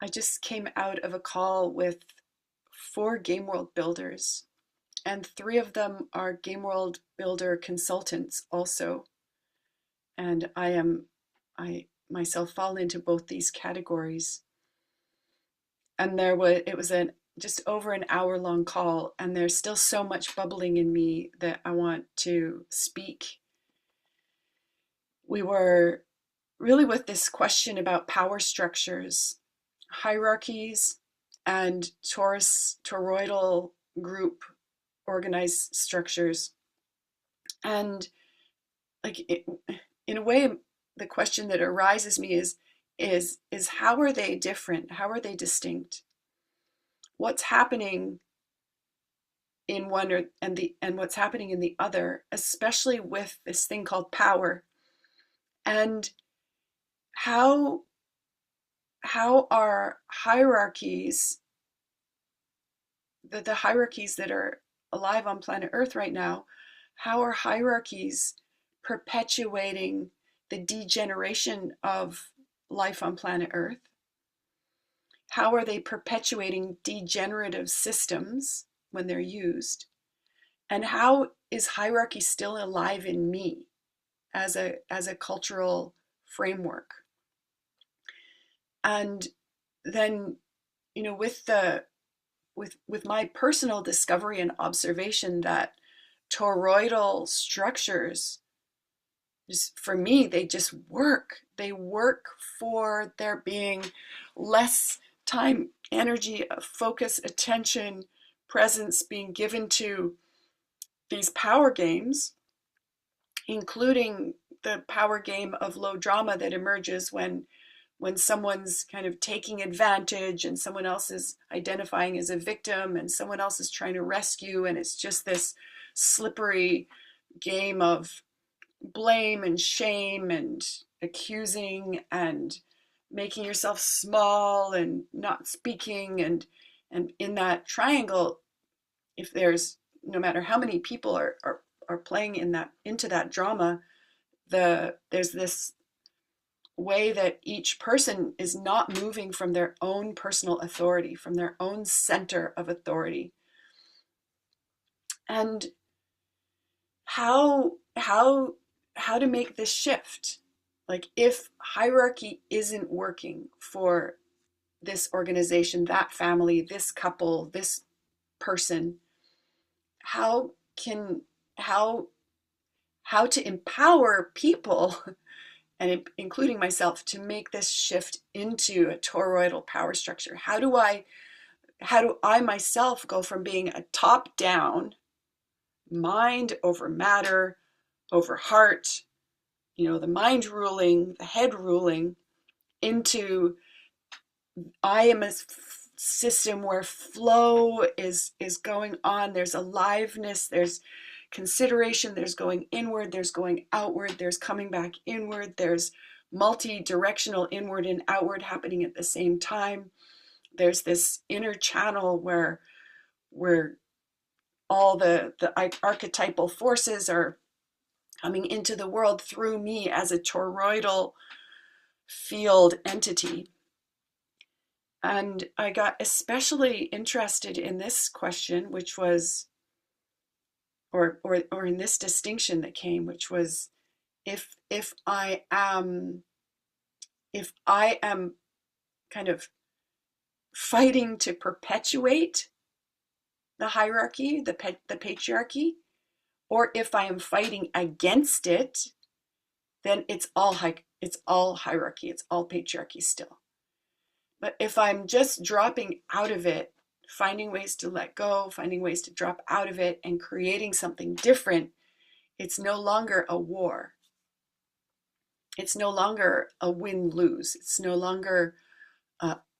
I just came out of a call with 4 Gameworld builders, and 3 of them are Gameworld builder consultants also. And I myself fall into both these categories. And it was just over an hour long call, and there's still so much bubbling in me that I want to speak. We were really with this question about power structures, hierarchies, and toroidal group organized structures. And like in a way, the question that arises me is how are they different? How are they distinct? What's happening in one and what's happening in the other, especially with this thing called power, and how are hierarchies, the hierarchies that are alive on planet Earth right now, how are hierarchies perpetuating the degeneration of life on planet Earth? How are they perpetuating degenerative systems when they're used? And how is hierarchy still alive in me as a cultural framework? And then, with my personal discovery and observation that toroidal structures, just for me, they just work. They work for there being less time, energy, focus, attention, presence being given to these power games, including the power game of low drama that emerges when someone's kind of taking advantage and someone else is identifying as a victim and someone else is trying to rescue, and it's just this slippery game of blame and shame and accusing and making yourself small and not speaking, and in that triangle, if there's no matter how many people are playing into that drama, there's this way that each person is not moving from their own personal authority, from their own center of authority. And how to make this shift? Like, if hierarchy isn't working for this organization, that family, this couple, this person, how can how how to empower people and including myself to make this shift into a toroidal power structure? How do I myself go from being a top down mind over matter over heart, the mind ruling, the head ruling, into I am a system where flow is going on. There's aliveness, there's consideration, there's going inward, there's going outward, there's coming back inward, there's multi-directional inward and outward happening at the same time. There's this inner channel where all the archetypal forces are coming into the world through me as a toroidal field entity. And I got especially interested in this question, which was, or in this distinction that came, which was, if I am kind of fighting to perpetuate the hierarchy, the patriarchy, or if I am fighting against it, then it's all hierarchy, it's all patriarchy still. But if I'm just dropping out of it, finding ways to let go, finding ways to drop out of it and creating something different, it's no longer a war. It's no longer a win-lose. It's no longer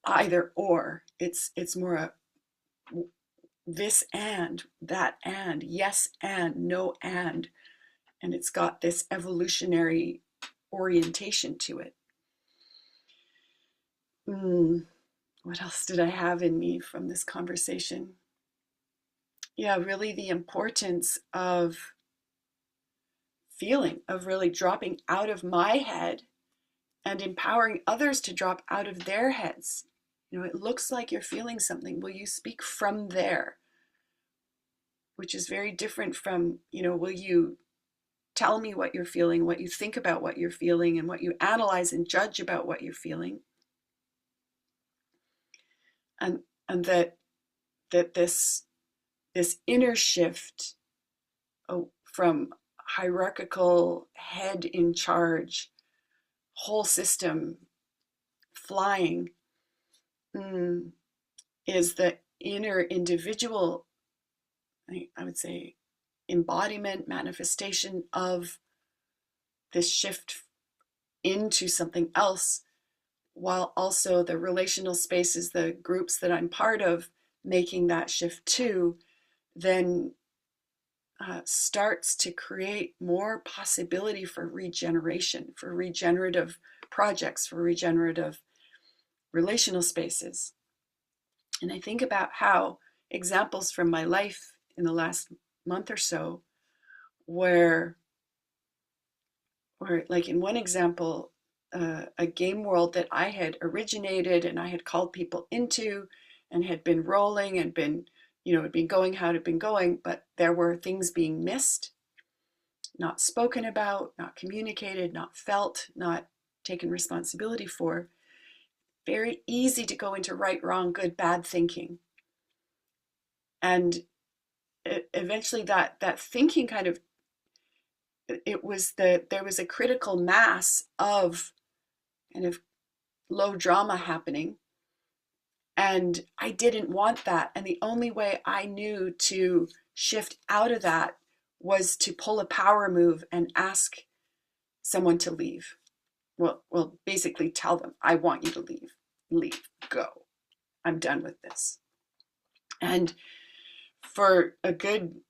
either or. It's more a this and, that and, yes and, no and it's got this evolutionary orientation to it. What else did I have in me from this conversation? Yeah, really the importance of feeling, of really dropping out of my head and empowering others to drop out of their heads It looks like you're feeling something. Will you speak from there? Which is very different from, will you tell me what you're feeling, what you think about what you're feeling, and what you analyze and judge about what you're feeling. And that this inner shift, from hierarchical head in charge, whole system flying, is the inner individual, I would say, embodiment, manifestation of this shift into something else, while also the relational spaces, the groups that I'm part of, making that shift too, then starts to create more possibility for regeneration, for regenerative projects, for regenerative relational spaces. And I think about how examples from my life in the last month or so, where like in one example, a game world that I had originated and I had called people into and had been rolling and been, had been going how it had been going, but there were things being missed, not spoken about, not communicated, not felt, not taken responsibility for. Very easy to go into right, wrong, good, bad thinking. And eventually that thinking kind of, there was a critical mass of kind of low drama happening. And I didn't want that. And the only way I knew to shift out of that was to pull a power move and ask someone to leave. Well, basically tell them, I want you to leave. Leave. Go. I'm done with this. And for a good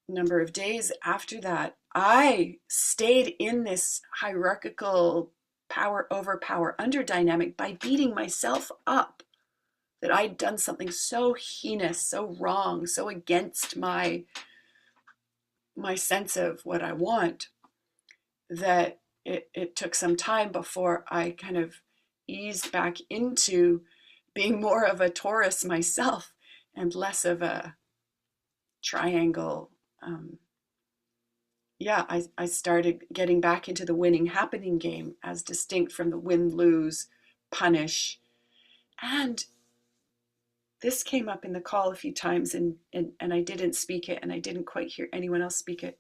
number of days after that, I stayed in this hierarchical power over power under dynamic by beating myself up that I'd done something so heinous, so wrong, so against my sense of what I want, that it took some time before I kind of eased back into being more of a Taurus myself and less of a triangle. I started getting back into the winning happening game as distinct from the win, lose, punish. And this came up in the call a few times, and I didn't speak it, and I didn't quite hear anyone else speak it,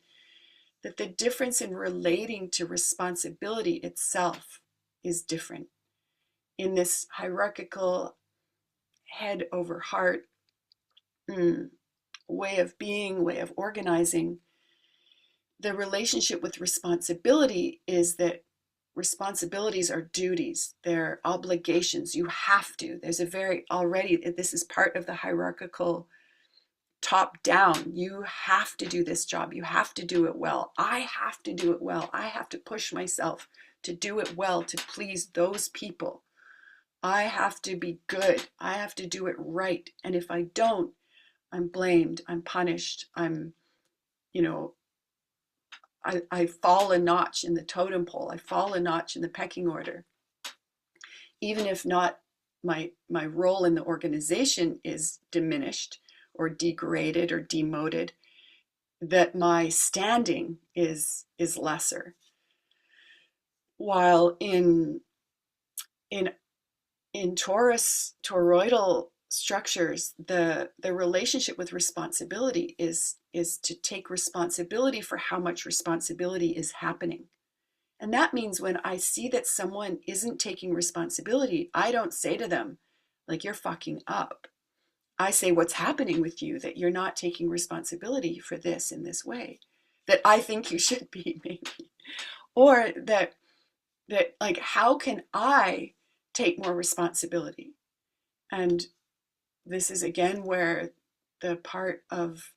that the difference in relating to responsibility itself is different. In this hierarchical head over heart way of being, way of organizing, the relationship with responsibility is that responsibilities are duties, they're obligations. You have to. There's this is part of the hierarchical top down. You have to do this job. You have to do it well. I have to do it well. I have to push myself to do it well, to please those people. I have to be good. I have to do it right. And if I don't, I'm blamed. I'm punished. I fall a notch in the totem pole. I fall a notch in the pecking order. Even if not my role in the organization is diminished or degraded or demoted, that my standing is lesser. While in toroidal structures, the relationship with responsibility is to take responsibility for how much responsibility is happening. And that means when I see that someone isn't taking responsibility, I don't say to them, like, you're fucking up. I say, what's happening with you that you're not taking responsibility for this in this way, that I think you should be, maybe. Or that like, how can I take more responsibility? And this is again where the part of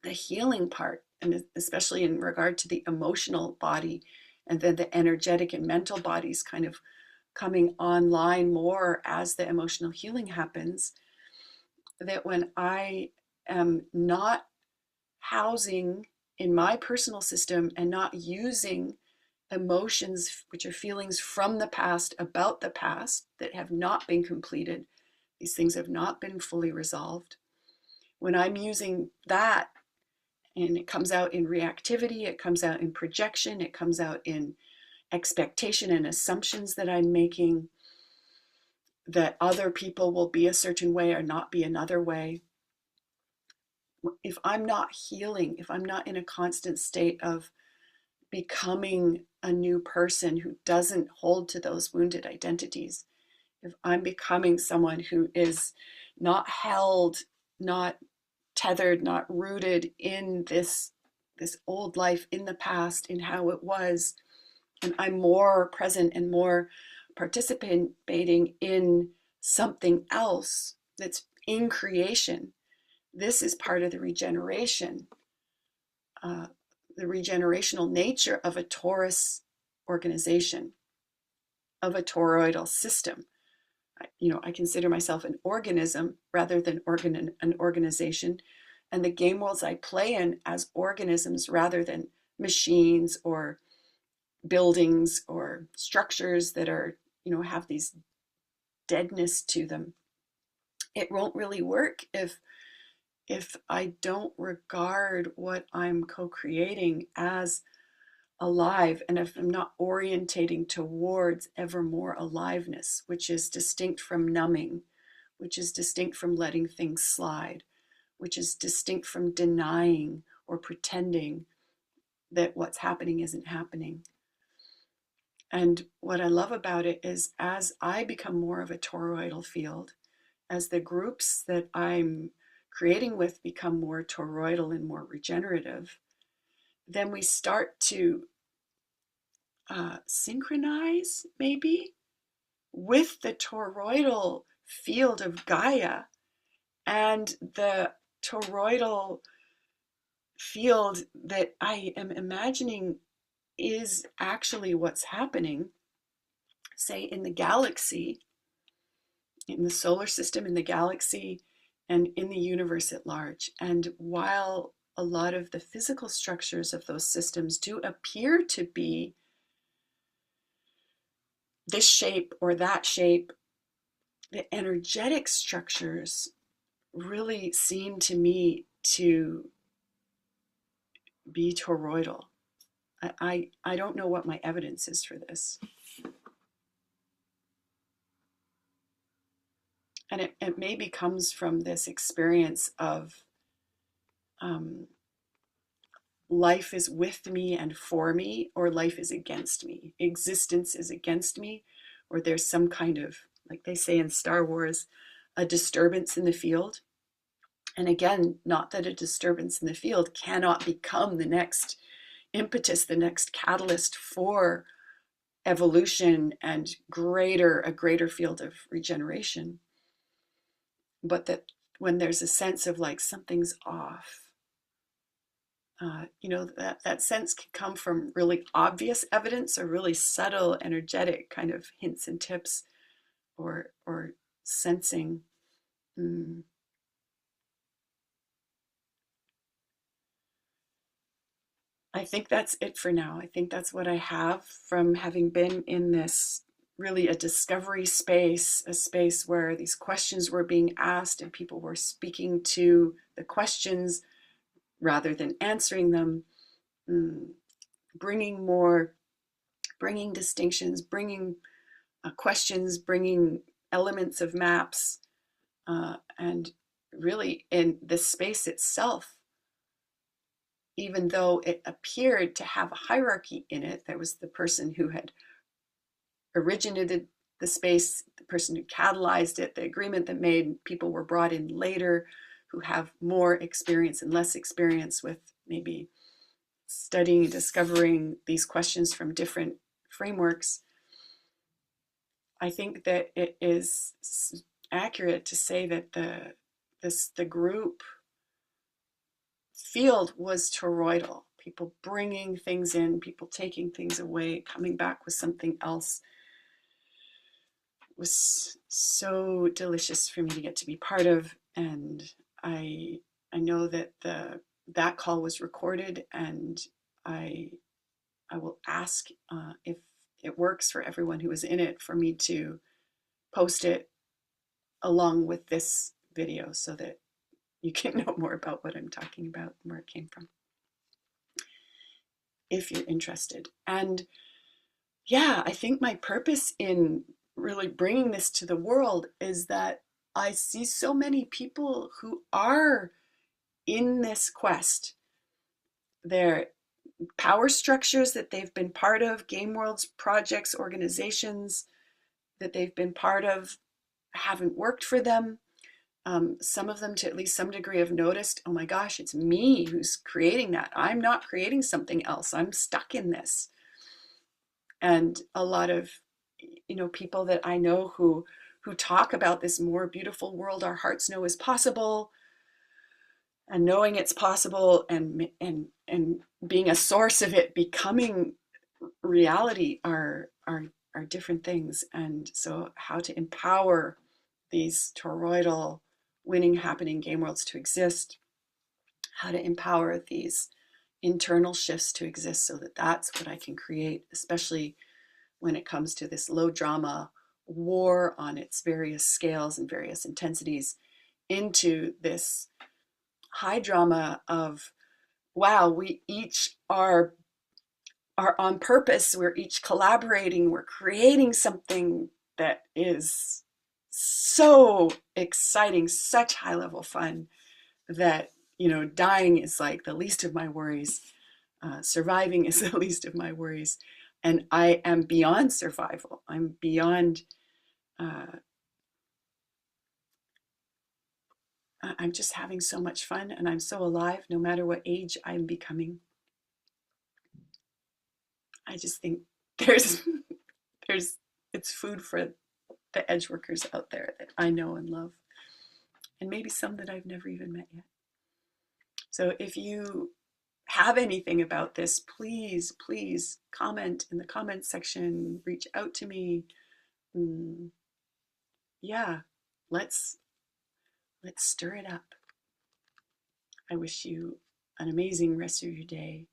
the healing part, and especially in regard to the emotional body and then the energetic and mental bodies kind of coming online more as the emotional healing happens, that when I am not housing in my personal system and not using emotions, which are feelings from the past about the past that have not been completed. These things have not been fully resolved. When I'm using that, and it comes out in reactivity, it comes out in projection, it comes out in expectation and assumptions that I'm making, that other people will be a certain way or not be another way. If I'm not healing, if I'm not in a constant state of becoming a new person who doesn't hold to those wounded identities, if I'm becoming someone who is not held, not tethered, not rooted in this old life, in the past, in how it was, and I'm more present and more participating in something else that's in creation. This is part of the regeneration, the regenerational nature of a torus organization, of a toroidal system. I consider myself an organism rather than an organization, and the game worlds I play in as organisms rather than machines or buildings or structures that are, have these deadness to them. It won't really work if I don't regard what I'm co-creating as alive, and if I'm not orientating towards ever more aliveness, which is distinct from numbing, which is distinct from letting things slide, which is distinct from denying or pretending that what's happening isn't happening. And what I love about it is, as I become more of a toroidal field, as the groups that I'm creating with become more toroidal and more regenerative, then we start to synchronize maybe with the toroidal field of Gaia, and the toroidal field that I am imagining is actually what's happening, say, in the galaxy, in the solar system, in the galaxy, and in the universe at large. And while a lot of the physical structures of those systems do appear to be this shape or that shape, the energetic structures really seem to me to be toroidal. I don't know what my evidence is for this. And it maybe comes from this experience of life is with me and for me, or life is against me. Existence is against me, or there's some kind of, like they say in Star Wars, a disturbance in the field. And again, not that a disturbance in the field cannot become the next impetus, the next catalyst for evolution and a greater field of regeneration. But that when there's a sense of like something's off, that sense can come from really obvious evidence or really subtle, energetic kind of hints and tips, or sensing. I think that's it for now. I think that's what I have from having been in this really a discovery space, a space where these questions were being asked and people were speaking to the questions rather than answering them, bringing distinctions, bringing questions, bringing elements of maps, and really in the space itself, even though it appeared to have a hierarchy in it, there was the person who had originated the space, the person who catalyzed it, the agreement that made people were brought in later who have more experience and less experience with maybe studying and discovering these questions from different frameworks. I think that it is accurate to say that the group field was toroidal. People bringing things in, people taking things away, coming back with something else. It was so delicious for me to get to be part of, and I know that that call was recorded, and I I will ask if it works for everyone who was in it for me to post it along with this video so that you can know more about what I'm talking about and where it came from, if you're interested. And yeah, I think my purpose in really bringing this to the world is that I see so many people who are in this quest. They're power structures that they've been part of, Gameworld's projects, organizations that they've been part of haven't worked for them. Some of them, to at least some degree, have noticed, oh my gosh, it's me who's creating that. I'm not creating something else. I'm stuck in this. And a lot of, people that I know who talk about this more beautiful world our hearts know is possible, and knowing it's possible, and being a source of it becoming reality are different things. And so how to empower these toroidal winning happening game worlds to exist, how to empower these internal shifts to exist so that that's what I can create, especially when it comes to this low drama war on its various scales and various intensities, into this high drama of, wow, we each are on purpose, we're each collaborating, we're creating something that is so exciting, such high level fun, that dying is like the least of my worries, surviving is the least of my worries, and I am beyond survival. I'm beyond I'm just having so much fun, and I'm so alive no matter what age I'm becoming. I just think there's there's it's food for the edge workers out there that I know and love, and maybe some that I've never even met yet. So if you have anything about this, please, please comment in the comments section, reach out to me. Yeah, let's stir it up. I wish you an amazing rest of your day,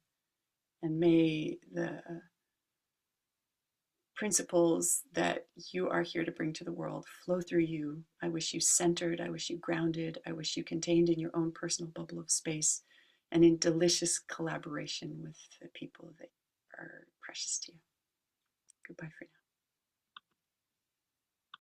and may the principles that you are here to bring to the world flow through you. I wish you centered. I wish you grounded. I wish you contained in your own personal bubble of space and in delicious collaboration with the people that are precious to you. Goodbye for now.